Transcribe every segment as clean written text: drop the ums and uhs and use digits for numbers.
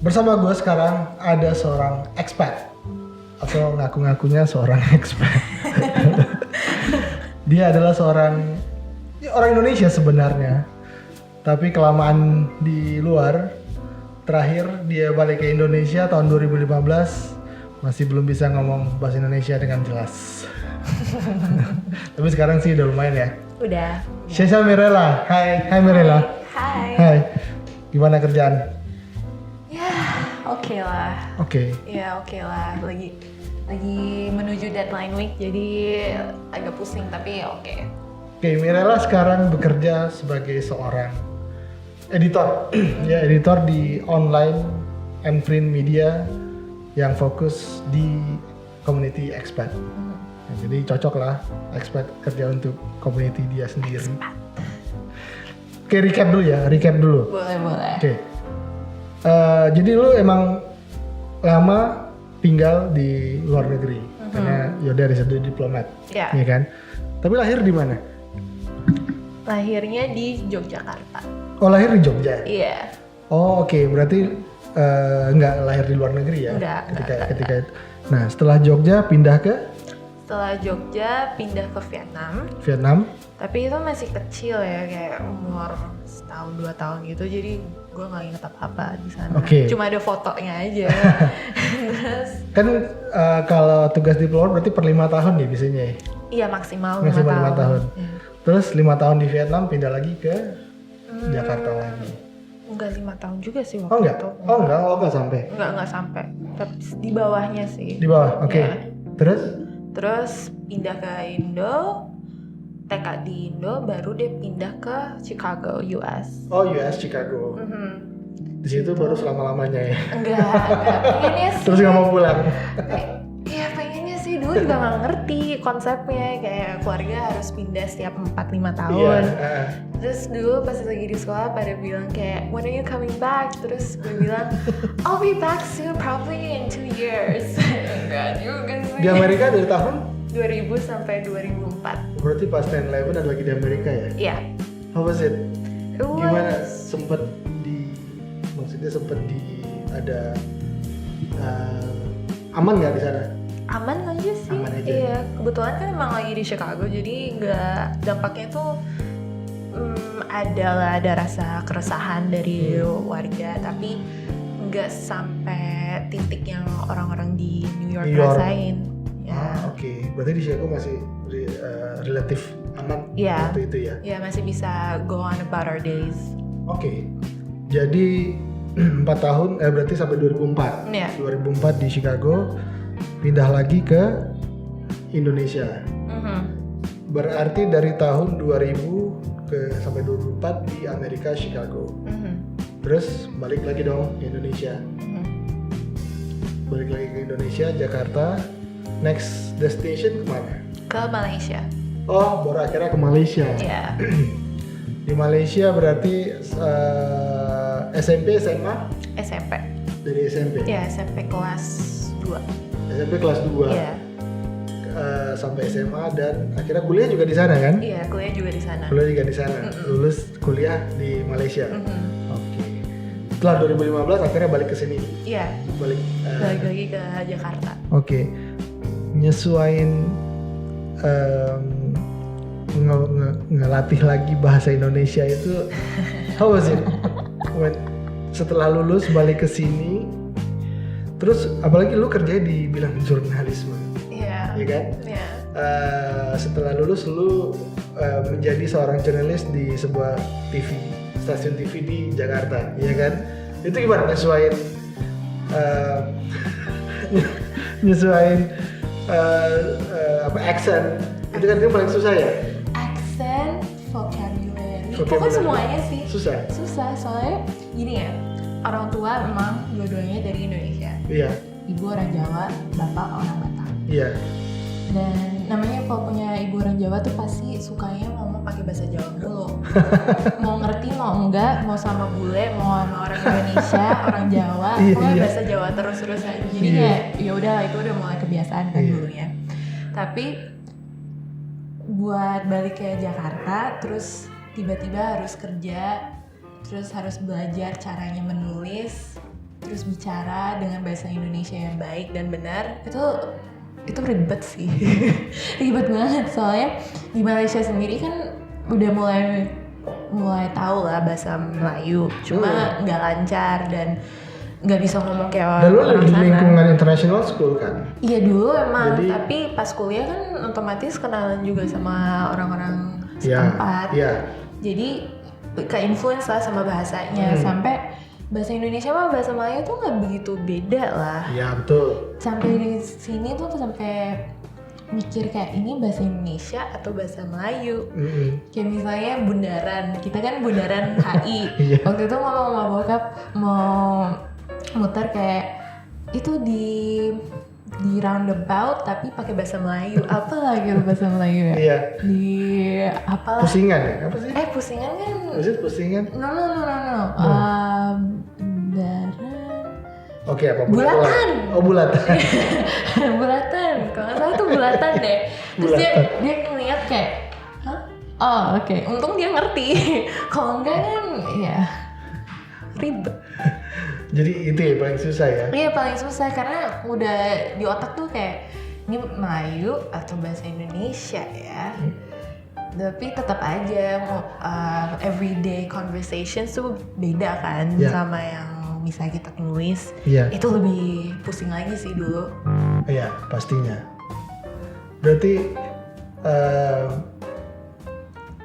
Bersama gue sekarang ada seorang expat atau ngaku-ngakunya seorang expat. Dia adalah orang Indonesia sebenarnya, tapi kelamaan di luar. Terakhir dia balik ke Indonesia tahun 2015, masih belum bisa ngomong bahasa Indonesia dengan jelas. Tapi sekarang sih udah lumayan ya. Udah. Shesha Mirella, hai Mirella. Hai. Gimana kerjaan? Oke lah. Oke. Ya oke lah. Lagi menuju deadline week, jadi agak pusing tapi oke. Oke, Mirella sekarang bekerja sebagai seorang editor, ya editor di online and print media yang fokus di community expat. Ya, jadi cocok lah expat kerja untuk community dia sendiri. Expat. Oke, recap dulu. Boleh. Oke. Jadi lu emang lama tinggal di luar negeri karena Yoda ada satu diplomat, Ya. ya kan? Tapi lahir di mana? Lahirnya di Yogyakarta. Oh, lahir di Jogja. Iya. Oh, oke. Berarti nggak lahir di luar negeri ya? Enggak. Ketika itu. Nah, setelah Jogja pindah ke Setelah Jogja pindah ke Vietnam. Tapi itu masih kecil ya, kayak umur setahun 2 tahun gitu, jadi gue nggak inget apa-apa di sana. Oke. Cuma ada fotonya aja. Terus Kan kalau tugas diplomat berarti per 5 tahun ya biasanya ya? iya maksimal 5 Maksimal 5 tahun. Ya. Terus 5 tahun di Vietnam pindah lagi ke Jakarta lagi. Enggak 5 tahun juga sih waktu Oh enggak? itu. Oh enggak sampai. Enggak sampai. Tapi di bawahnya sih. Di bawah. Oke. Ya. Terus pindah ke Indo, TK di Indo, baru dia pindah ke Chicago, US. Oh, US Chicago. Di situ baru selama-lamanya ya. Enggak pengennya sih. Terus nggak mau pulang. Iya pengennya sih, dulu juga nggak ngerti konsepnya, kayak keluarga harus pindah setiap 4-5 tahun. Iya. Terus dulu pas lagi di sekolah pada bilang kayak, when are you coming back? Terus gue bilang, I'll be back soon, probably in 2 years. Enggak juga sih. Di Amerika dari tahun? 2000 sampai 2004. Berarti pas 9/11 ada lagi di Amerika ya? Iya. How was it? It was- Gimana? Sempet ada aman nggak di sana? Aman aja sih. Aman aja. Iya, kebetulan kan emang lagi di Chicago, jadi nggak, dampaknya tuh ada rasa keresahan dari warga, tapi nggak sampai titik yang orang-orang di New York rasain. Ya. Oke. Berarti di Chicago masih relatif aman Iya. waktu itu ya? Ya masih bisa go on about our days. Oke. Jadi 4 tahun, berarti sampai 2004. Iya. 2004 di Chicago, pindah lagi ke Indonesia. Berarti dari tahun 2000 sampai 2004 di Amerika Chicago. Terus balik lagi dong ke Indonesia. Balik lagi ke Indonesia, Jakarta. Next destination kemana? Ke Malaysia. Oh, baru akhirnya ke Malaysia. Ya. Di Malaysia berarti SMP, SMA? SMP. Dari SMP? Ya SMP kelas 2. SMP kelas 2. Iya. Sampai SMA dan akhirnya kuliah juga di sana kan? Iya, kuliah juga di sana. Kuliah juga di sana. Lulus kuliah di Malaysia. Oke. Setelah 2015 akhirnya balik ke sini. Iya. Balik Lagi ke Jakarta. Oke. Nyesuain ngelatih lagi bahasa Indonesia itu how was it? Setelah lulus balik ke sini, terus apalagi lu kerja di bidang jurnalisme, Iya. ya kan? Iya. Setelah lulus lu menjadi seorang jurnalis di sebuah stasiun TV di Jakarta, ya kan? Itu gimana nyesuain accent? Itu kan paling susah ya? Accent, vocabulary. Vocabulary. Pokoknya semuanya sih. Susah. Soalnya gini ya, orang tua memang dua-duanya dari Indonesia. Iya. Ibu orang Jawa, bapak orang Batak. Iya. Dan namanya kalau punya ibu orang Jawa tuh pasti sukanya ngomong pakai bahasa Jawa mulu. Mau ngerti mau enggak, mau sama bule, mau sama orang Indonesia, orang Jawa, pokoknya bahasa Jawa terus-terusan. Jadi kayak ya udah itu udah mulai kebiasaan kan dulunya. Tapi buat balik ke Jakarta, terus tiba-tiba harus kerja, terus harus belajar caranya menulis, terus bicara dengan bahasa Indonesia yang baik dan benar, itu ribet sih. Ribet banget, soalnya di Malaysia sendiri kan udah mulai tahu lah bahasa Melayu, cuma nggak lancar dan nggak bisa ngomong kayak Dan lu orang di sana. lingkungan international school kan? Iya dulu emang, Jadi- tapi pas kuliah kan otomatis kenalan juga sama orang-orang Iya. setempat. Iya. Jadi ke-influence lah sama bahasanya, sampai bahasa Indonesia sama bahasa Melayu tuh nggak begitu beda lah. Iya betul. Sampai di sini tuh sampai mikir kayak ini bahasa Indonesia atau bahasa Melayu. Kayak misalnya bundaran, kita kan bundaran HI. Iya. Waktu itu ngomong sama bokap mau muter kayak itu di roundabout tapi pakai bahasa Melayu. Apa lagi bahasa Melayu ya? Iya. Di apalah? Pusingan ya? Apa sih? Pusingan kan? Maksud pusingan? No. Bundaran. Oke, apa? Bulatan. Oh, bulatan. Bulatan. Kalau nggak salah tuh bulatan deh. Terus dia ngeliat kayak, hah? Oh oke. Untung dia ngerti. Kalau enggak kan, ya ribet. Jadi itu ya paling susah ya? Iya paling susah karena udah di otak tuh kayak ini Melayu atau bahasa Indonesia ya. Tapi tetap aja mau everyday conversations tuh beda kan Ya. sama yang misalnya kita nulis. Iya. Itu lebih pusing lagi sih dulu. Iya, pastinya. Berarti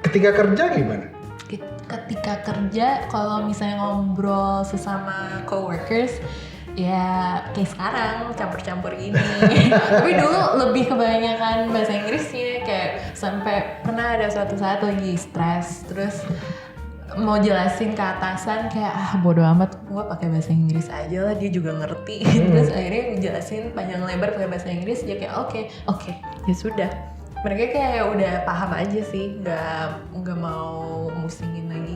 ketika kerja gimana? Ketika kerja kalau misalnya ngobrol sesama coworkers ya kayak sekarang campur-campur gini. Tapi dulu lebih kebanyakan bahasa Inggrisnya, kayak sampai pernah ada suatu saat lagi stres terus mau jelasin ke atasan kayak bodo amat, gue pakai bahasa Inggris aja lah, dia juga ngerti. Terus akhirnya jelasin panjang lebar pakai bahasa Inggris, dia kayak oke ya sudah. Mereka kayak udah paham aja sih, nggak mau musingin lagi.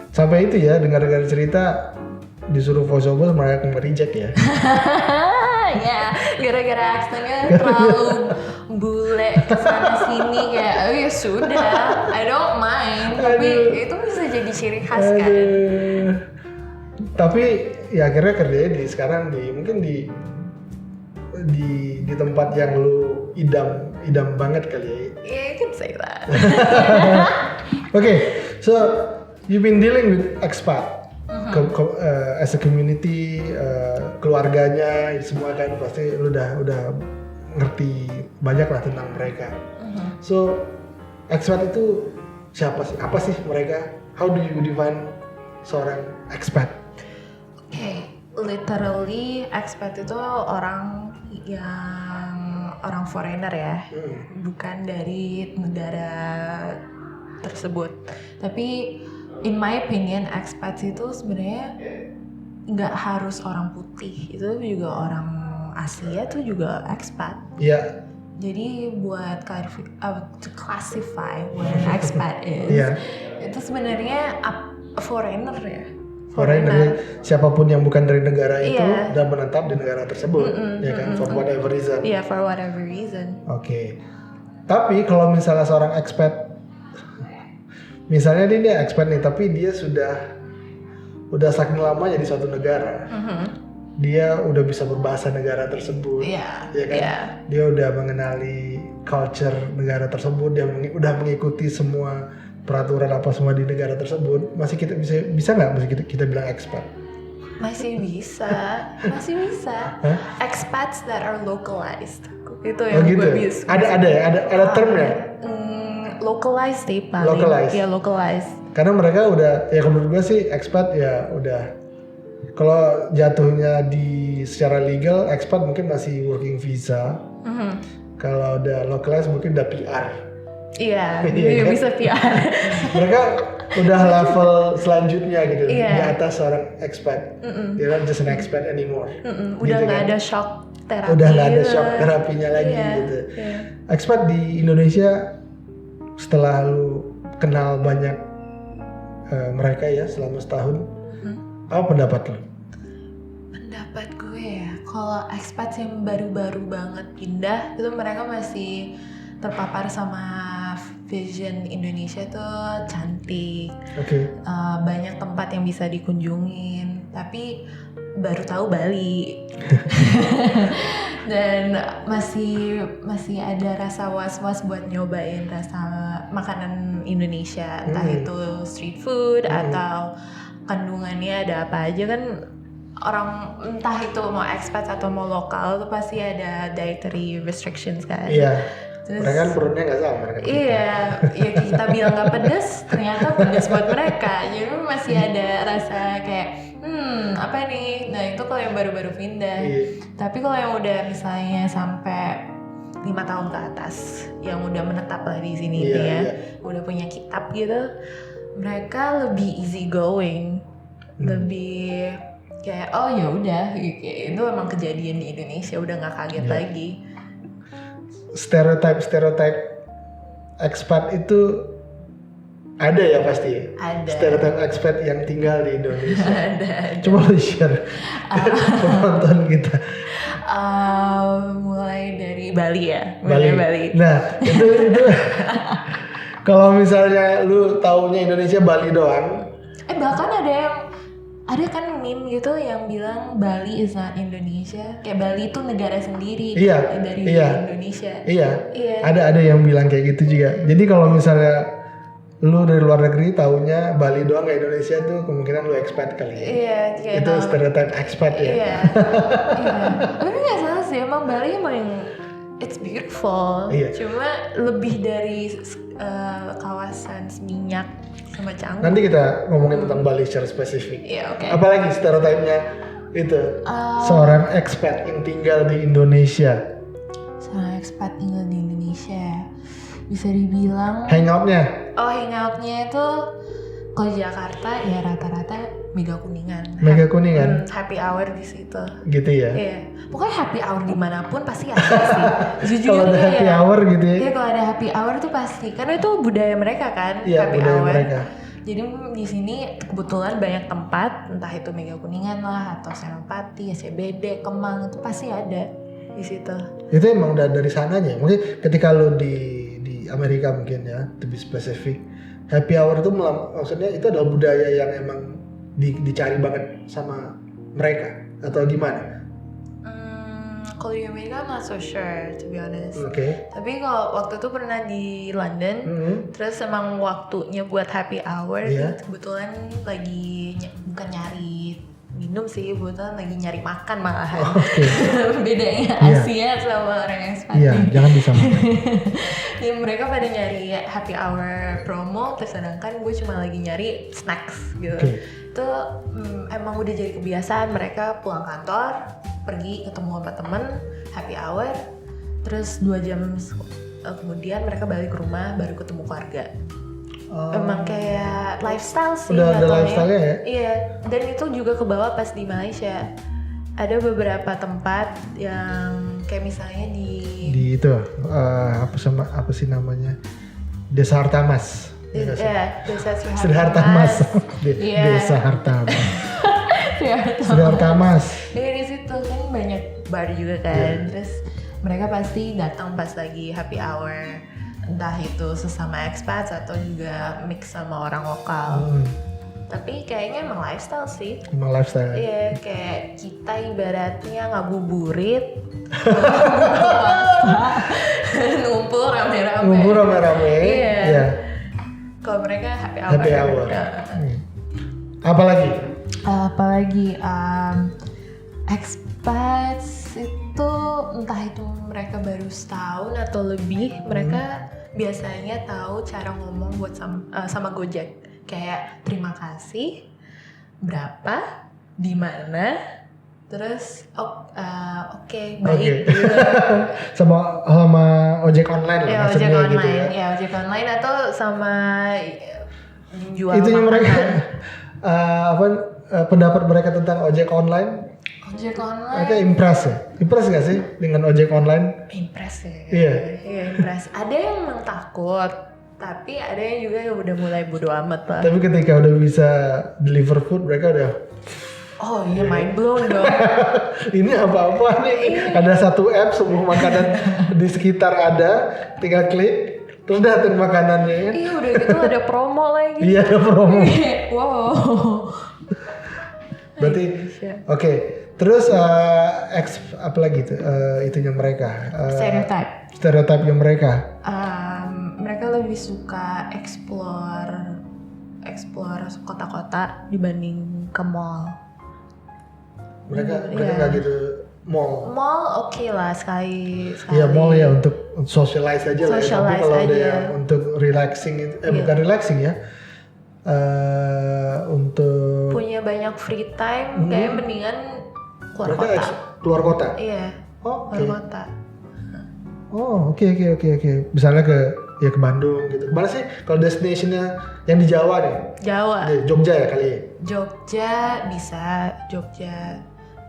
Sampai itu ya, dengar-dengar cerita disuruh voiceover mereka nge-reject ya. Ya, gara-gara aksennya terlalu bule kesana sini kayak, oh ya sudah, I don't mind. Tapi itu bisa jadi ciri khas kan. Aduh. Tapi ya akhirnya kerjanya sekarang mungkin di tempat yang lu idam banget kali ya. Yeah, you can say that. Okay, so you've been dealing with expat as a community, keluarganya semua kan pasti lu udah ngerti banyak lah tentang mereka. So expat itu siapa sih? Apa sih mereka? How do you define seorang expat? Okay, literally expat itu orang foreigner ya, bukan dari negara tersebut. Tapi in my opinion expat itu sebenarnya nggak harus orang putih, itu juga orang Asia tuh juga expat. Iya. Jadi buat to classify what an expat is, itu sebenarnya a foreigner ya. Foreigner, siapapun yang bukan dari negara itu dan menetap di negara tersebut, ya kan, for whatever reason. Iya, for whatever reason. Oke. Tapi kalau misalnya seorang expat, misalnya dia expat nih, tapi dia udah saking lamanya di suatu negara, dia udah bisa berbahasa negara tersebut, Iya, ya kan? iya. Dia udah mengenali culture negara tersebut, dia udah mengikuti semua peraturan apa semua di negara tersebut. Masih kita bisa nggak masih kita bilang expat? Masih bisa. Hah? Expats that are localized. Itu Oh yang gitu. gue bisa. Ada termnya. Localized deh paling. Localized. Iya, localized. Karena mereka udah, ya menurut gue sih expat ya udah. Kalau jatuhnya secara legal, expat mungkin masih working visa. Kalau udah localized mungkin udah PR. Iya, Iya dia kan? bisa PR. Mereka udah level selanjutnya gitu, Iya. di atas seorang expat. They're not just an expat anymore. Udah Gitu nggak kan? ada shock terapi. Udah nggak ada gitu. shock terapinya lagi Iya, gitu. iya. Expat di Indonesia, setelah lu kenal banyak mereka ya selama setahun, apa pendapat lu? Pendapat gue ya, kalau expat yang baru-baru banget pindah itu mereka masih terpapar sama vision Indonesia tuh cantik. Oke. Banyak tempat yang bisa dikunjungin, tapi baru tahu Bali. Dan masih ada rasa was-was buat nyobain rasa makanan Indonesia, entah itu street food atau kandungannya ada apa aja kan. Orang entah itu mau expat atau mau lokal tuh pasti ada dietary restrictions kan. Iya. Terus, mereka kan perutnya nggak sama kan. Iya, ya kita bilang nggak pedes, ternyata pedes buat mereka. Jadi masih ada rasa kayak apa nih? Nah itu kalau yang baru-baru pindah. Iya. Tapi kalau yang udah misalnya sampai 5 tahun ke atas, yang udah menetap lah di sini Iya, ya, iya. udah punya kitab gitu, mereka lebih easy going, lebih kayak oh ya udah, itu emang kejadian di Indonesia, udah nggak kaget Iya. lagi. Stereotype expat itu ada ya pasti. Ada. Stereotype expat yang tinggal di Indonesia. Ada. Coba lu share penonton kita. Mulai dari Bali ya, Bali. Nah itu kalau misalnya lu taunya Indonesia Bali doang. Bahkan ada kan meme gitu yang bilang Bali is not Indonesia, kayak Bali itu negara sendiri dari Indonesia. Iya. Iya. Ada yang bilang kayak gitu juga. Jadi kalau misalnya lu dari luar negeri taunya Bali doang nggak Indonesia tuh kemungkinan lu expat kali ya. Iya, kayak itu stereotype expat ya. Iya. Tapi nggak salah sih, emang Bali emang it's beautiful. Iya. Cuma lebih dari kawasan Seminyak sama Canggu. Nanti kita ngomongin tentang Bali secara spesifik. Iya, oke. Apalagi stereotipnya itu seorang expat yang tinggal di Indonesia. Seorang expat tinggal di Indonesia, bisa dibilang hangoutnya itu kalau di Jakarta ya rata-rata Mega Kuningan. Mega Kuningan. Happy hour di situ. Gitu ya. Iya. Pokoknya happy hour dimanapun pasti ada sih. Kalau ada happy hour gitu ya. Iya, kalau ada happy hour tuh pasti. Karena itu budaya mereka kan, Iya, happy budaya hour. mereka. Jadi di sini kebetulan banyak tempat, entah itu Mega Kuningan lah atau Senopati, SCBD, Kemang, itu pasti ada di situ. Itu emang udah dari sananya. Mungkin ketika lo di Amerika mungkin ya, lebih spesifik. Happy hour itu maksudnya itu adalah budaya yang emang dicari banget sama mereka atau gimana? Kalau di Amerika I'm not so sure to be honest. Oke. Tapi kalau waktu itu pernah di London, terus emang waktunya buat happy hour, kebetulan lagi bukan nyari minum sih, kebetulan lagi nyari makan malahan. Bedanya Asia sama orang yang Spanyol. Iya, jangan disamakan. Ya, mereka pada nyari happy hour promo, sedangkan gue cuma lagi nyari snacks gitu. Itu emang udah jadi kebiasaan mereka pulang kantor, pergi ketemu sama temen, happy hour, terus 2 jam kemudian mereka balik ke rumah baru ketemu keluarga. Emang kayak lifestyle sih. Udah ada lifestyle-nya ya? Iya, dan itu juga kebawa pas di Malaysia. Ada beberapa tempat yang kayak misalnya di itu apa sih namanya? Desa Hartamas. Iya, Desa Hartamas. Desa Hartamas. Sri Hartamas. Iya, di situ kan banyak bar juga kan. Terus mereka pasti datang pas lagi happy hour. Entah itu sesama expats atau juga mix sama orang lokal. Tapi kayaknya emang lifestyle sih. Emang lifestyle. Iya, kayak kita ibaratnya ngabuburit, ngumpul rame-rame. Iya. Kalau mereka happy hour. Happy hour. Apalagi expats itu entah itu mereka baru setahun atau lebih, mereka biasanya tahu cara ngomong buat sama Gojek. Kayak terima kasih, berapa, di mana, terus oke, baik. Gitu. sama ojek online lah, ya, ojek online gitu ya. Ya, ojek online atau sama jual itu yang mereka pendapat mereka tentang ojek online. Ojek online. Mereka impress gak sih dengan ojek online? Impress ya. Iya, impress. Ada yang memang takut, tapi ada yang juga yang udah mulai bodo amat lah. Tapi ketika udah bisa deliver food, mereka udah Oh iya, mind blown dong. Ini apa-apa nih? Ada satu app semua makanan di sekitar ada, tinggal klik terus datang makanannya ya. Iya, udah gitu ada promo lagi. Iya, ada promo. Wow. Berarti oke. Terus apa lagi tuh itunya mereka? Stereotipnya mereka. Mereka lebih suka explore kota-kota dibanding ke mall. Mereka nggak gitu mall. Mall oke lah sekali. Iya, mall ya untuk socialize aja lah. Tapi kalau ada aja. yang untuk relaxing itu bukan relaxing ya. Untuk punya banyak free time, kayak mendingan keluar mereka kota. Keluar kota. Iya. Oh, keluar kota. Oh, oke. Misalnya ke Bandung gitu. Kemana sih kalau destinationnya yang di Jawa nih? Jawa. Jogja ya kali ya? Jogja bisa, Jogja.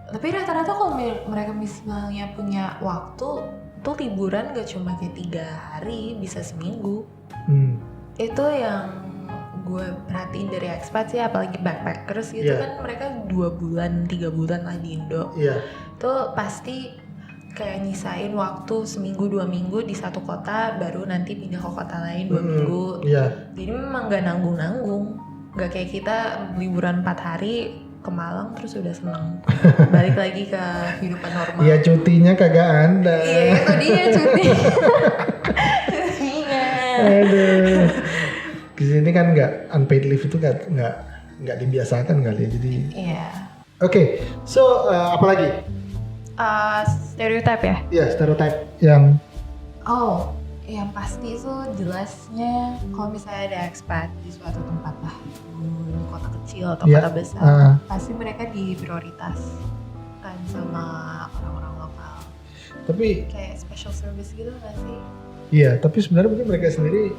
Tapi rata-rata kalau mereka misalnya punya waktu, tuh liburan gak cuma kayak 3 hari, bisa seminggu. Itu yang gue perhatiin dari expat sih, apalagi backpackers gitu kan, mereka 2 bulan, 3 bulan lah di Indo. Tuh pasti kayak nyisain waktu seminggu 2 minggu di satu kota, baru nanti pindah ke kota lain 2 minggu. Jadi memang gak nanggung-nanggung, gak kayak kita liburan 4 hari ke Malang terus udah seneng balik lagi ke kehidupan normal. Iya, cutinya kagak ada. Iya, itu dia cuti. Aduh. Di sini kan nggak unpaid leave itu nggak dibiasakan kali ya, jadi. Iya. Oke, so apa lagi? Stereotype ya? Iya, stereotype yang. Oh, yang pasti itu jelasnya kalau misalnya ada expat di suatu tempat lah, di kota kecil atau kota besar, pasti mereka diprioritaskan sama orang-orang lokal. Tapi kayak special service gitu nggak sih? Iya, tapi sebenarnya mungkin mereka sendiri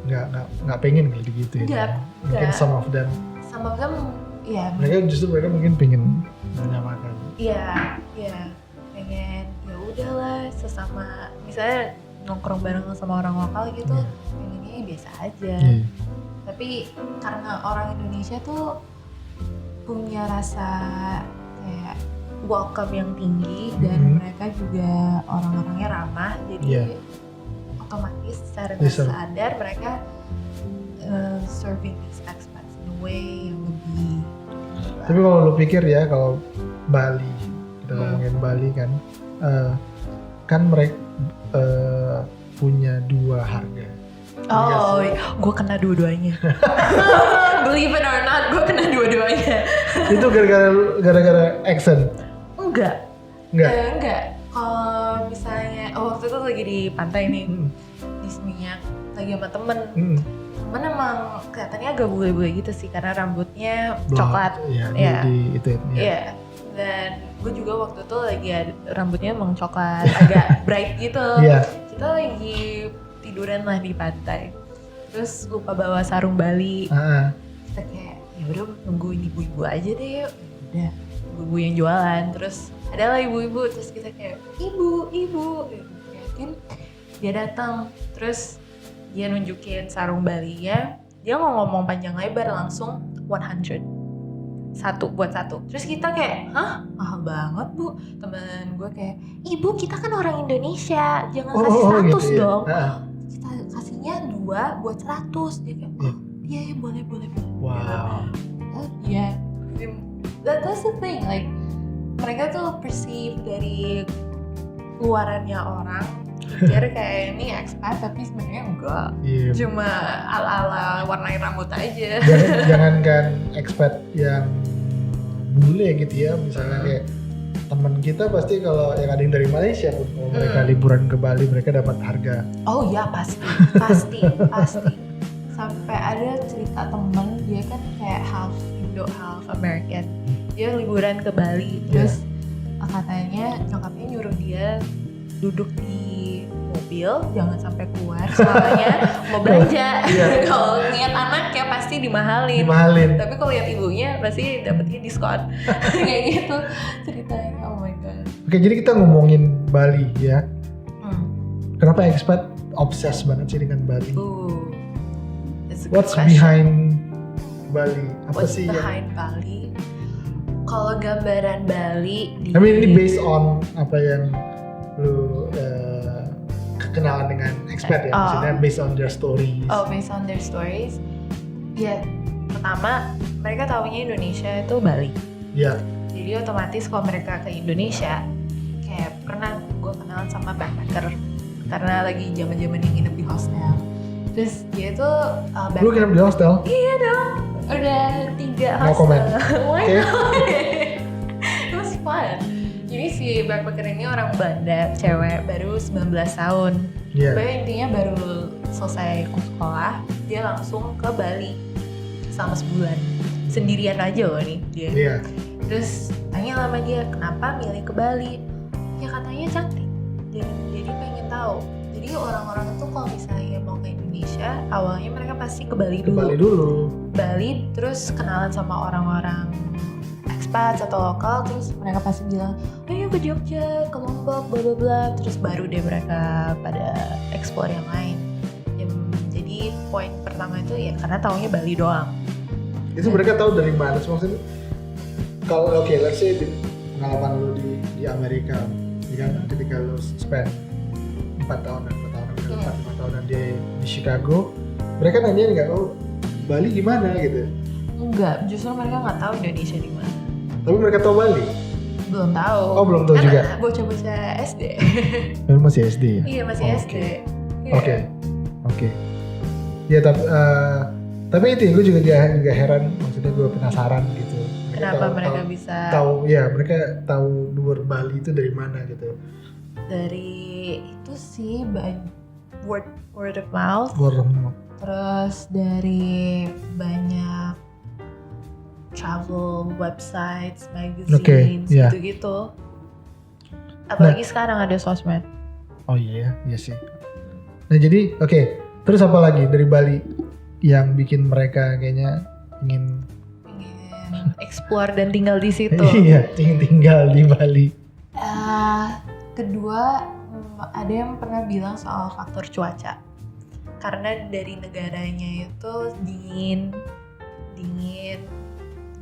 nggak pengen kayak gitu ya. Mungkin some of them, ya. Mereka mungkin pengen menyamakan. Iya, pengen ya udahlah sesama, misalnya nongkrong bareng sama orang lokal gitu, pengennya biasa aja. Tapi karena orang Indonesia tuh punya rasa kayak welcome yang tinggi dan mereka juga orang-orangnya ramah, jadi otomatis secara sadar mereka serving these expats in a way yang lebih. Tapi kalau lu pikir ya, kalau Bali, kita ngomongin Bali kan mereka punya 2 harga. Oh, gue kena dua-duanya. Believe it or not, gue kena dua-duanya. Itu gara-gara accent? Enggak. Kalau misalnya waktu itu lagi di pantai nih, di Seminyak, lagi sama temen. Temen emang kelihatannya agak bule-bule gitu sih, karena rambutnya coklat. Iya. Dan gue juga waktu itu lagi rambutnya emang coklat, agak bright gitu. Kita lagi tiduran lah di pantai, terus lupa bawa sarung Bali. Kita kayak ya udah nungguin ibu-ibu aja deh, udah ibu yang jualan. Terus ada lah ibu-ibu, terus kita kayak ibu yakin dia datang, terus dia nunjukin sarung Balinya, dia nggak ngomong panjang lebar, langsung 100 buat satu. Terus kita kayak, hah, mahal banget bu. Temen gue kayak, ibu kita kan orang Indonesia, jangan kasih 100 gitu ya? Dong. Kita kasihnya 2 buat 100. Dia kayak, iya boleh. Wow. Iya. That's the thing, like mereka tuh perceive dari luarannya orang, pikir kayak ini expat, tapi sebenarnya enggak. Cuma ala-ala warnain rambut aja. Jangankan expat yang bule gitu ya, misalnya kayak teman kita pasti kalau yang ada yang dari Malaysia, kalau mereka liburan ke Bali mereka dapat harga. Oh ya pasti. Sampai ada cerita temen, dia kan kayak half Indo half American, dia liburan ke Bali, terus katanya nyokapnya nyuruh dia duduk di mobil, jangan sampai keluar soalnya mau belanja. Kalau lihat anak ya pasti dimahalin. Tapi kalau lihat ibunya pasti dapetnya diskon. Kayak gitu ceritanya. Oh my god. Oke, jadi kita ngomongin Bali ya. Kenapa expat obses banget sih dengan Bali? What's behind Bali? What's behind Bali? Kalau gambaran Bali di I mean ini based on apa yang lu kenalan dengan expat ya, maksudnya based on their stories. Oh, based on their stories. Ya, pertama mereka taunya Indonesia itu Bali. Ya. Jadi otomatis kalau mereka ke Indonesia, kayak pernah gue kenalan sama backpacker karena lagi zaman-zaman yang nginep di hostel. Terus dia tuh Lu nginep di hostel? Iya dong, udah 3 hostel. No comment. Why Okay. not? It was fun. Jadi si backpacker ini orang Belanda, cewek, baru 19 tahun. Iya. Pokoknya intinya baru selesai sekolah, dia langsung ke Bali selama sebulan. Sendirian aja loh nih dia. Iya. Terus tanya sama dia, kenapa milih ke Bali? Ya katanya cantik. Jadi pengen tahu. Jadi orang-orang itu kalau misalnya mau ke Indonesia, awalnya mereka pasti ke Bali Ke dulu. Bali dulu. Bali, terus kenalan sama orang-orang expats atau lokal, terus mereka pasti bilang, ayo ke Jogja, ke Lombok, bla bla bla. Terus baru deh mereka pada explore yang lain. Jadi poin pertama itu ya karena taunya Bali doang. Itu mereka tahu dari mana sih maksudnya? Kalau let's say pengalaman lu di Amerika, ya kan ketika lu spend 4 tahunan, 5 tahunan di Chicago, mereka nanya nggak, oh Bali gimana gitu? Enggak, justru mereka nggak tahu Indonesia di mana. Tapi mereka tahu Bali? Belum tahu. Oh belum tahu juga? Karena bocah-bocah SD. Lu masih SD ya? Iya masih Oh, SD. Oke. Ya tapi itu ya gue juga heran, maksudnya gue penasaran gitu. Kenapa mereka bisa mereka tahu luar Bali itu dari mana gitu? Dari itu sih word of mouth. Word of mouth. Terus dari banyak travel websites, magazines, gitu-gitu. Apalagi sekarang ada sosmed. Oh iya sih. Nah jadi terus apa lagi dari Bali yang bikin mereka kayaknya ingin explore dan tinggal di situ? Iya, ingin tinggal di Bali. Kedua, ada yang pernah bilang soal faktor cuaca. Karena dari negaranya itu dingin,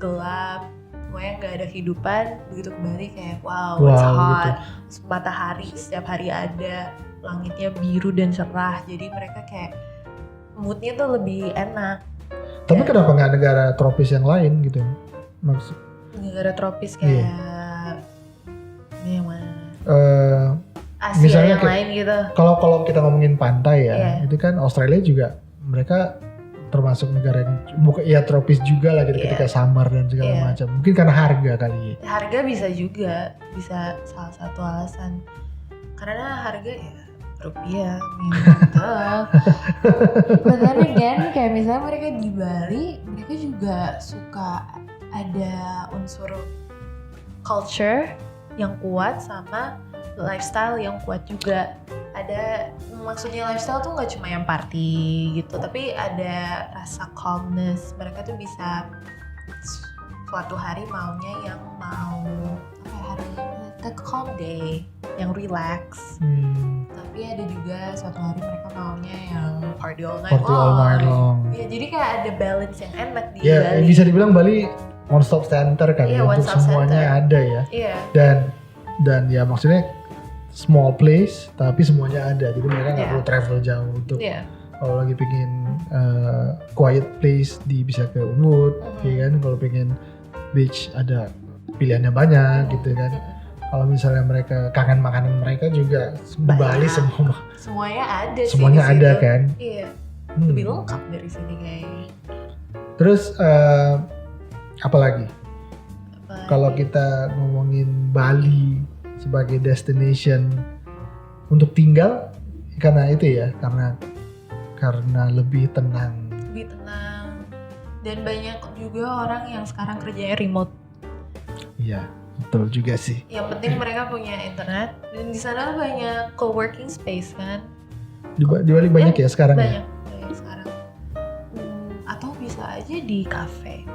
gelap, pokoknya nggak ada kehidupan. Begitu ke Bali kayak wow it's hot, gitu. Matahari setiap hari ada, langitnya biru dan cerah. Jadi mereka kayak moodnya tuh lebih enak. Tapi kenapa nggak negara tropis yang lain gitu? Maksud negara tropis kayak ini yang mana? Asia misalnya yang lain gitu. Kalau kita ngomongin pantai ya, itu kan Australia juga mereka termasuk negara yang tropis juga lah gitu ketika summer dan segala macam. Mungkin karena harga kali ya. Harga bisa juga, bisa salah satu alasan. Karena harga ya rupiah gitu. But then again, kayak misalnya mereka di Bali, mereka juga suka ada unsur culture yang kuat sama lifestyle yang kuat juga. Maksudnya lifestyle tuh nggak cuma yang party gitu, tapi ada rasa calmness. Mereka tuh bisa suatu hari maunya yang calm day, yang relax. Tapi ada juga suatu hari mereka maunya yang party all night long. Ya, jadi kayak ada balance yang enak di Bali. Ya bisa dibilang Bali one stop center kan ya, untuk semuanya ada ya. Dan ya maksudnya small place tapi semuanya ada, jadi mereka nggak perlu travel jauh untuk kalau lagi pengen quiet place bisa ke Ubud, ya kan. Kalau pengen beach ada pilihannya banyak gitu kan. Kalau misalnya mereka kangen makanan mereka juga di Bali semuanya ada. Semuanya ada kan. Iya. Lebih lengkap dari sini kayaknya. Terus apa lagi? Kalau kita ngomongin Bali sebagai destination untuk tinggal, karena itu ya, karena lebih tenang. Dan banyak juga orang yang sekarang kerjanya remote. Iya, betul juga sih. Yang penting mereka punya internet, dan di sana banyak co-working space kan. Di Bali banyak ya sekarang banyak sekarang. Atau bisa aja di cafe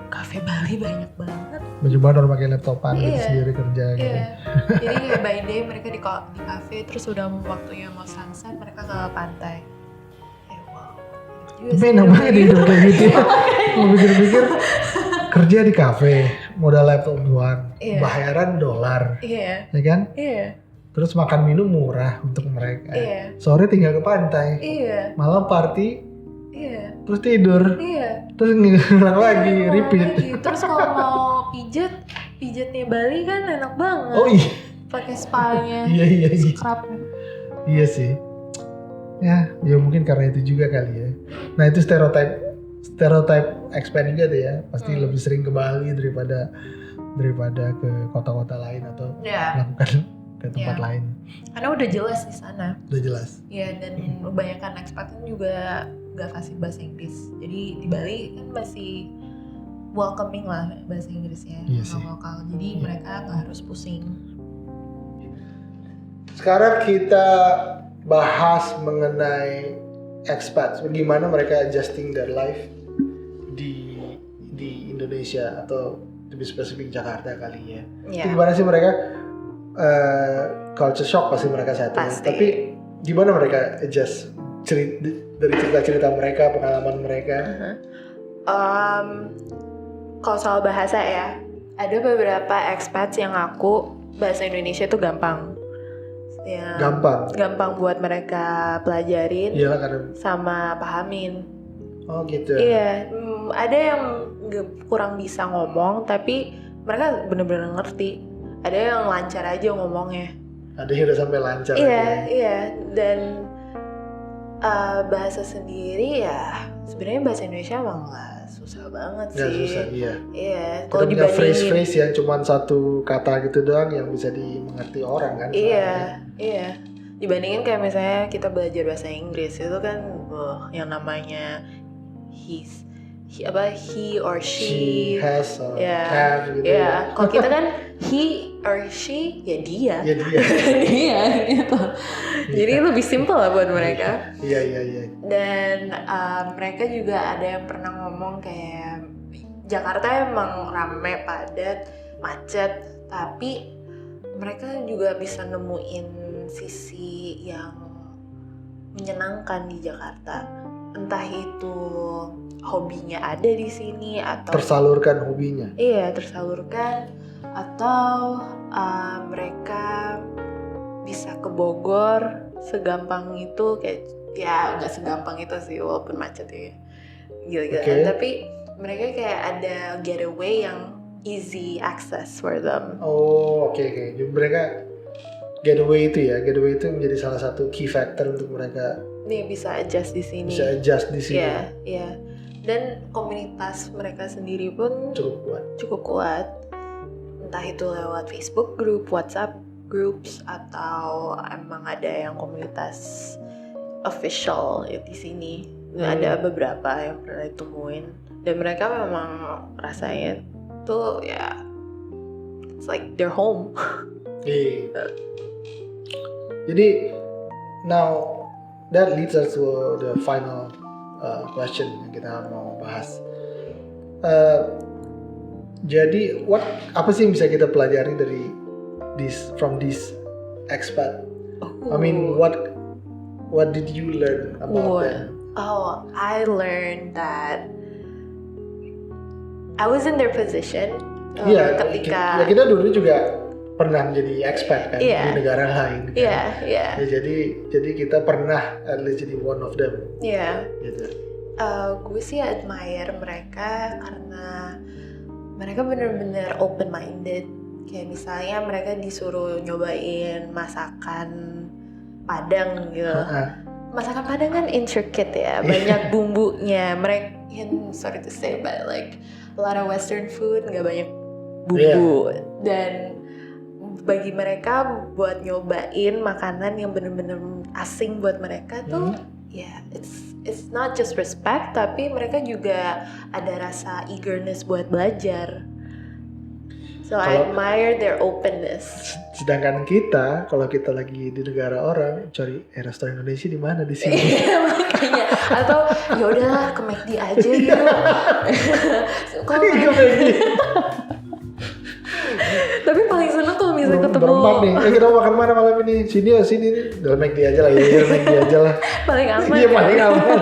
Bali banyak banget. Cuma orang pakai laptopan gitu sendiri kerja gitu. Jadi kayak by day mereka di cafe, terus udah waktunya mau sunset mereka ke pantai. Tapi enak banget hidup kayak gitu. Mau pikir-pikir kerja di cafe, modal laptop doang, Iya. bayaran dolar, Iya. ya kan? Iya. Terus makan minum murah untuk mereka. Iya. Sore tinggal ke pantai, Iya. malam party, Iya. terus tidur, Iya. terus ngulang lagi, Ngulang repeat. lagi. Terus kalau mau pijatnya Bali kan enak banget. Oh iya, Pakai spa-nya. iya. Scrub. Iya sih. Ya mungkin karena itu juga kali ya. Nah itu stereotype expat juga tuh ya. Pasti lebih sering ke Bali daripada ke kota-kota lain atau Ya. melakukan ke tempat Iya. lain. Karena udah jelas di sana. Udah jelas. Ya, dan kebanyakan ekspat kan juga gak fasih bahasa Inggris. Jadi di Bali kan masih welcoming lah bahasa Inggrisnya, Iya sih. lokal. Jadi Iya. mereka gak harus pusing. Sekarang kita bahas mengenai expats, bagaimana mereka adjusting their life di Indonesia atau lebih spesifik Jakarta kali ya. Iya. Itu gimana sih mereka culture shock pasti mereka satu. Pasti. Tapi gimana mereka adjust dari cerita-cerita mereka, pengalaman mereka? Kalau soal bahasa ya, ada beberapa expats yang ngaku bahasa Indonesia tuh gampang. Ya, gampang buat mereka pelajarin. Iyalah karena sama pahamin. oh gitu. Iya, ada yang kurang bisa ngomong tapi mereka bener-bener ngerti. Ada yang lancar aja ngomongnya. Ada yang udah sampai lancar. Iya. Dan bahasa sendiri ya sebenarnya bahasa Indonesia emang nggak susah banget sih. Nggak susah, iya. Iya. Kalau punya phrase-phrase yang cuma satu kata gitu doang yang bisa dimengerti orang kan. Iya. Dibandingin kayak misalnya kita belajar bahasa Inggris itu kan yang namanya he or she has or ya, have gitu. Ya, kalau kita kan he or she ya dia. Ya dia. Dia gitu. Jadi lebih simple lah buat mereka. Iya. Dan mereka juga ada yang pernah ngomong kayak Jakarta emang rame, padat, macet, tapi mereka juga bisa nemuin sisi yang menyenangkan di Jakarta. Entah itu hobinya ada di sini atau tersalurkan hobinya. Iya, tersalurkan atau mereka bisa ke Bogor segampang itu, kayak ya nggak segampang itu sih walaupun macet ya. Gila-gila. Okay. Tapi mereka kayak ada getaway yang easy access for them. Oh, oke. Jadi mereka getaway itu menjadi salah satu key factor untuk mereka Nih bisa adjust di sini. bisa adjust di sini. Iya. Dan komunitas mereka sendiri pun cukup kuat. Entah itu lewat Facebook group, WhatsApp groups, atau emang ada yang komunitas official di sini. Ada beberapa yang pernah ditemuin dan mereka memang rasanya tuh ya it's like their home. Iya. Jadi now that leads us to the final question yang kita mau bahas. Jadi apa sih yang bisa kita pelajari dari from this expat? I mean what did you learn about them? Oh, I learned that I was in their position ketika kita dulu juga pernah menjadi expat kan di negara lain. Kan? Iya. Ya, jadi kita pernah at least jadi one of them. Iya. Gitu. Gue sih admire mereka karena mereka bener-bener open minded. Kayak misalnya mereka disuruh nyobain masakan Padang gitu. Masakan Padang kan intricate ya, banyak bumbunya. Mereka, sorry to say, but like a lot of Western food nggak banyak bumbu. Dan bagi mereka buat nyobain makanan yang bener-bener asing buat mereka tuh, it's not just respect, tapi mereka juga ada rasa eagerness buat belajar. So I admire their openness. Sedangkan kita, kalau kita lagi di negara orang, cari restoran Indonesia di mana di sini? Makanya, atau ya udahlah ke McD aja gitu. Kalau tapi paling seneng kalau misalnya ketemu. Berempat nih, kita mau makan mana malam ini? Sini nih. Dalam McD aja lah, McD aja lah. Paling aman. Iya paling aman.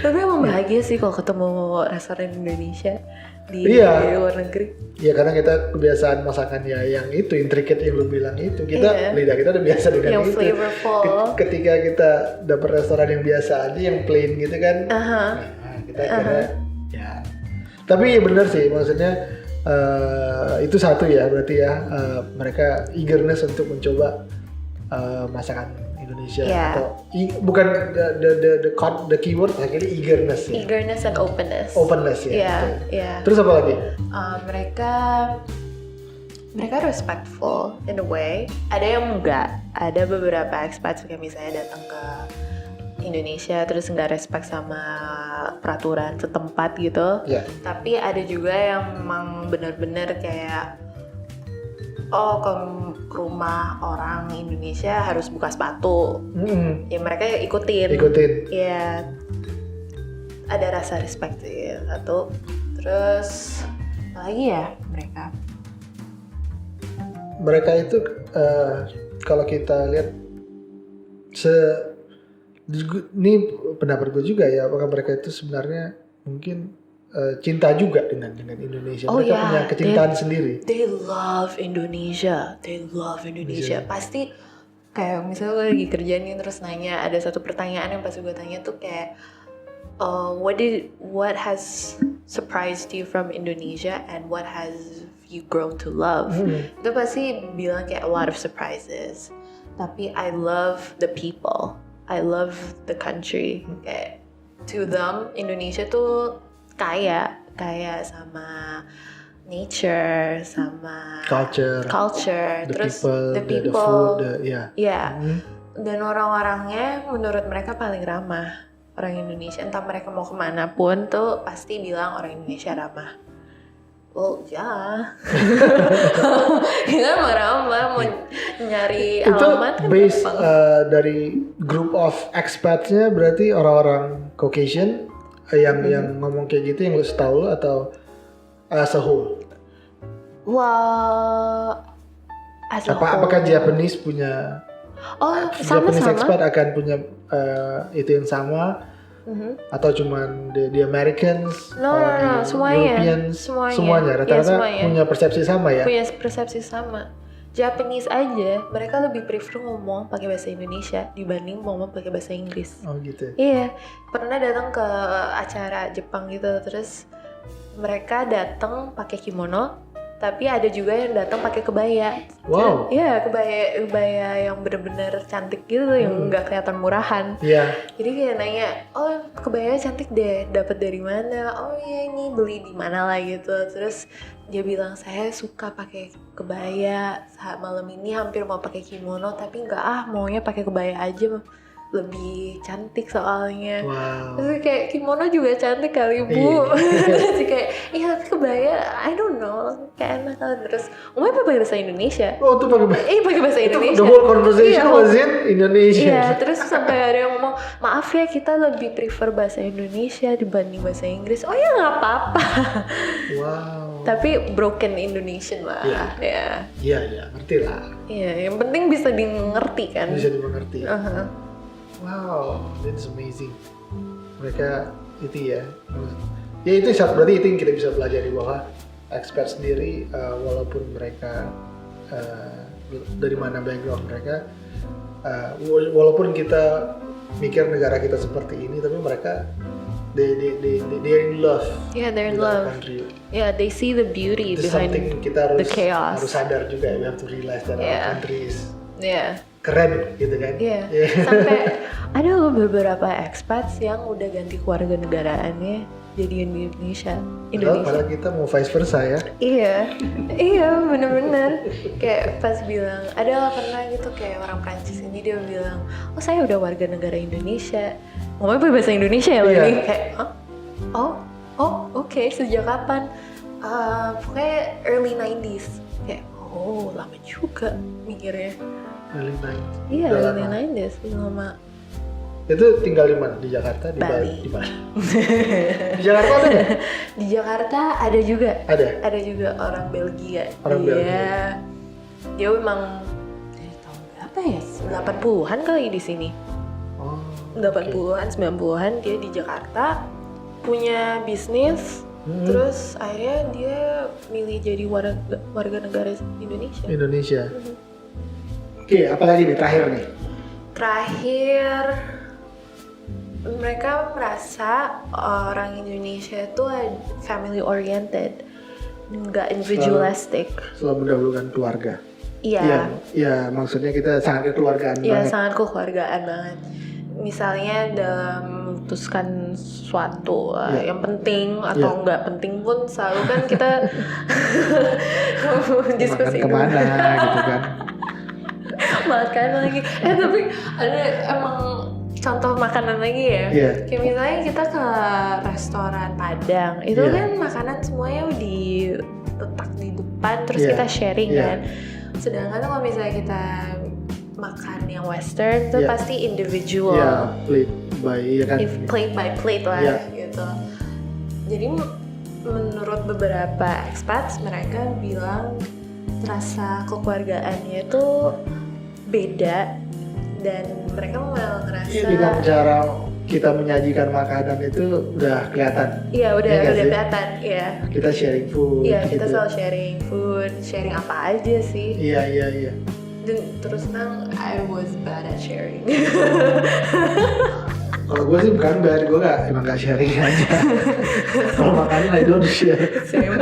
Tapi emang bahagia bahagia sih kalau ketemu restoran Indonesia di Iya. luar negeri. Ya karena kita kebiasaan masakan ya yang itu intricate yang lu bilang itu. Kita lidah kita udah biasa dengan Yang itu. flavorful. Ketika kita dapet restoran yang biasa aja yang plain gitu kan. Nah, kita kira ya. Tapi ya benar sih maksudnya itu satu ya berarti ya mereka eagerness untuk mencoba masakan Indonesia atau bukan the keyword akhirnya eagerness ya. Eagerness and openness. Openness ya. Iya, betul. iya. Terus apa lagi? Mereka respectful in a way. Ada yang enggak. Ada beberapa expats kayak misalnya datang ke Indonesia terus nggak respect sama peraturan setempat gitu. Yeah. Tapi ada juga yang memang benar-benar kayak ke rumah orang Indonesia harus buka sepatu. Ya mereka ikutin. Ya ada rasa respect ya satu. Terus apa lagi ya mereka itu kalau kita lihat ini pendapat gue juga ya, apakah mereka itu sebenarnya mungkin cinta juga dengan Indonesia. Mereka punya kecintaan sendiri. They love Indonesia. Pasti kayak misalnya gue lagi kerja nih terus nanya, ada satu pertanyaan yang pasti gue tanya tuh kayak what has surprised you from Indonesia and what has you grown to love? Itu pasti bilang kayak a lot of surprises. Tapi I love the people. I love the country. Kayak to them Indonesia tuh kaya sama nature, sama culture, the terus people, the food, dan orang-orangnya menurut mereka paling ramah. Orang Indonesia, entah mereka mau kemana pun tuh pasti bilang orang Indonesia ramah. Well, ya, kita mau ramah, mau nyari alamat kan based dari group of expats-nya berarti orang-orang Caucasian yang ngomong kayak gitu yang lu tahu atau as a whole? Well, as a whole. Apakah Japanese punya? Japanese expat akan punya itu yang sama? Atau cuman the Americans? No, semuanya. Europeans? Semuanya. Rata-rata punya persepsi sama ya? Punya persepsi sama. Japanese aja, mereka lebih prefer ngomong pakai bahasa Indonesia dibanding ngomong pakai bahasa Inggris. Oh gitu. Iya, pernah datang ke acara Jepang gitu, terus mereka datang pakai kimono, tapi ada juga yang datang pakai kebaya. Wow. Iya, kebaya yang benar-benar cantik gitu, yang nggak kelihatan murahan. Iya. Jadi kayak nanya, kebayanya cantik deh, dapat dari mana? Oh iya ini beli di mana lah gitu. Terus dia bilang saya suka pakai kebaya. Malam ini hampir mau pakai kimono, tapi nggak maunya pakai kebaya aja. Lebih cantik soalnya. Wow. Terus kayak kimono juga cantik kali Bu. Terus kayak tapi kebaya I don't know kayak enak kali. Terus ngomongnya pakai bahasa Indonesia. Oh itu pakai pakai bahasa Indonesia. The whole conversation was in Indonesia. Iya, terus sampai ada yang ngomong maaf ya kita lebih prefer bahasa Indonesia dibanding bahasa Inggris. Oh ya nggak apa-apa. Wow. Tapi broken Indonesian lah. Iya, ngerti lah. Iya, yang penting bisa dimengerti kan. Bisa dimengerti. Wow, that's amazing. Mereka itu ya itu berarti itu yang kita bisa pelajari bahwa expert sendiri walaupun mereka dari mana background mereka, walaupun kita mikir negara kita seperti ini, tapi mereka they're in love. Yeah, they're in love. Country. Yeah, they see the beauty It's behind kita the chaos. Harus sadar juga, we have to realize that our country is keren gitu kan. Iya. Sampai ada beberapa expats yang udah ganti keluarga negaraannya jadi Indonesia. Padahal kita mau vice versa ya. Iya bener-bener. Kayak pas bilang, ada pernah gitu kayak orang Prancis ini dia bilang, oh saya udah warga negara Indonesia. Ngomongnya pakai bahasa Indonesia ya lagi. Kayak, oke, sejak kapan? Pokoknya early 90s. Kayak, lama juga mikirnya. Early 90s. Iya, early 90s, lama. Itu tinggal di mana? Di Jakarta? Di Bali? Di Bali. Di Jakarta ada nggak? Di Jakarta ada juga. Ada juga orang Belgia. Belgia. Dia memang dari tahun berapa ya? 80-an kali di sini. 80-an, 90-an dia di Jakarta. punya bisnis, terus akhirnya dia milih jadi warga negara Indonesia. Oke, apalagi nih terakhir nih? Terakhir, mereka merasa orang Indonesia itu family oriented, nggak individualistic. Selalu mendahulukan keluarga. Iya. Iya, maksudnya kita sangat kekeluargaan banget. Iya, sangat kekeluargaan banget. Misalnya dalam memutuskan sesuatu yang penting atau nggak penting pun selalu kan kita diskusi makan kemana gitu kan. Makan lagi. Tapi ada emang contoh makanan lagi ya. Kayak misalnya kita ke restoran Padang, itu kan makanan semuanya diletak di depan terus kita sharing kan. Sedangkan kalau misalnya kita makan yang western itu pasti individual. Plate by plate lah gitu. Jadi menurut beberapa expats mereka bilang rasa kekeluargaannya itu beda dan mereka malah ngerasa dengan cara kita menyajikan makanan itu udah kelihatan. Iya, udah kelihatan. Iya. Kita sharing food. Iya, kita selalu sharing food, sharing apa aja sih. Iya. Dan terus terang, I was bad at sharing. Kalau gue sih bukan bad, gue emang gak sharing aja. Kalau makanan I don't share. Same.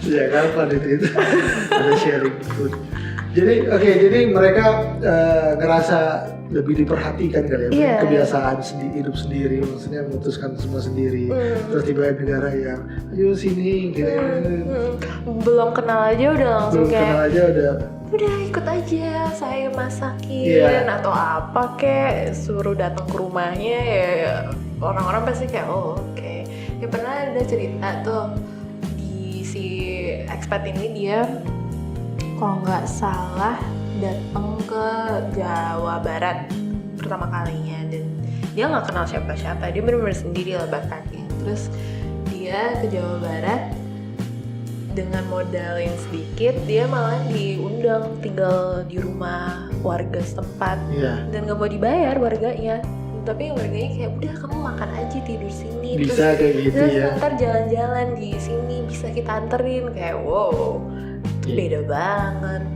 Sejak kapan itu ada sharing food. Jadi mereka ngerasa lebih diperhatikan kali ya, kebiasaan hidup sendiri, maksudnya memutuskan semua sendiri. Terus tiba negara yang ayo sini gitu. Belum kenal aja udah langsung udah ikut aja, saya masakin atau apa kek, suruh datang ke rumahnya ya orang-orang pasti kayak oke. Ya pernah ada cerita tuh di si expat ini, dia kalau nggak salah datang ke Jawa Barat pertama kalinya dan dia nggak kenal siapa-siapa, dia benar-benar sendiri lah backpacking. Terus dia ke Jawa Barat dengan modal yang sedikit, dia malah diundang tinggal di rumah warga setempat dan nggak mau dibayar warganya. Tapi warganya kayak udah kamu makan aja, tidur sini, bisa kayak gitu ya. Ntar jalan-jalan di sini bisa kita anterin, kayak wow. Beda banget.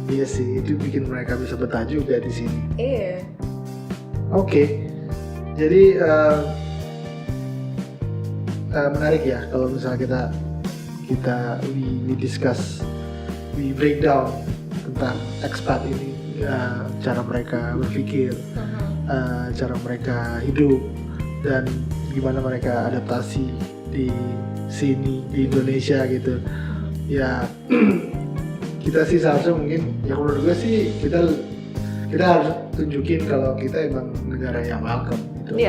Iya sih, itu bikin mereka bisa betah juga di sini. Iya. Oke. Jadi menarik ya kalau misalnya kita we discuss, we break down tentang expat ini, cara mereka berpikir, cara mereka hidup dan gimana mereka adaptasi di sini di Indonesia gitu ya. Kita sih seharusnya mungkin ya menurut gue sih kita harus tunjukin kalau kita emang negara yang welcome gitu.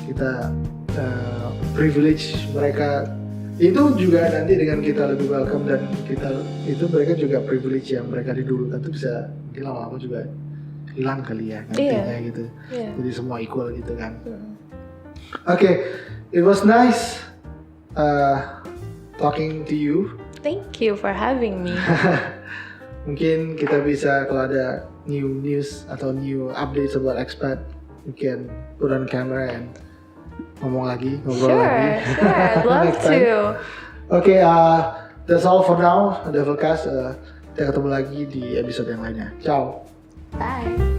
Kita privilege mereka itu juga nanti dengan kita lebih welcome dan kita itu mereka juga privilege yang mereka didulukan itu bisa mungkin lama-lama juga hilang kali ya nantinya gitu. Jadi semua equal gitu kan. Oke, it was nice talking to you. Thank you for having me. Mungkin kita bisa kalau ada new news atau new updates about expat, we can put on camera and ngobrol lagi. Sure, I'd love to. Okay, that's all for now. Devilcast. Kita ketemu lagi di episode yang lainnya. Ciao. Bye.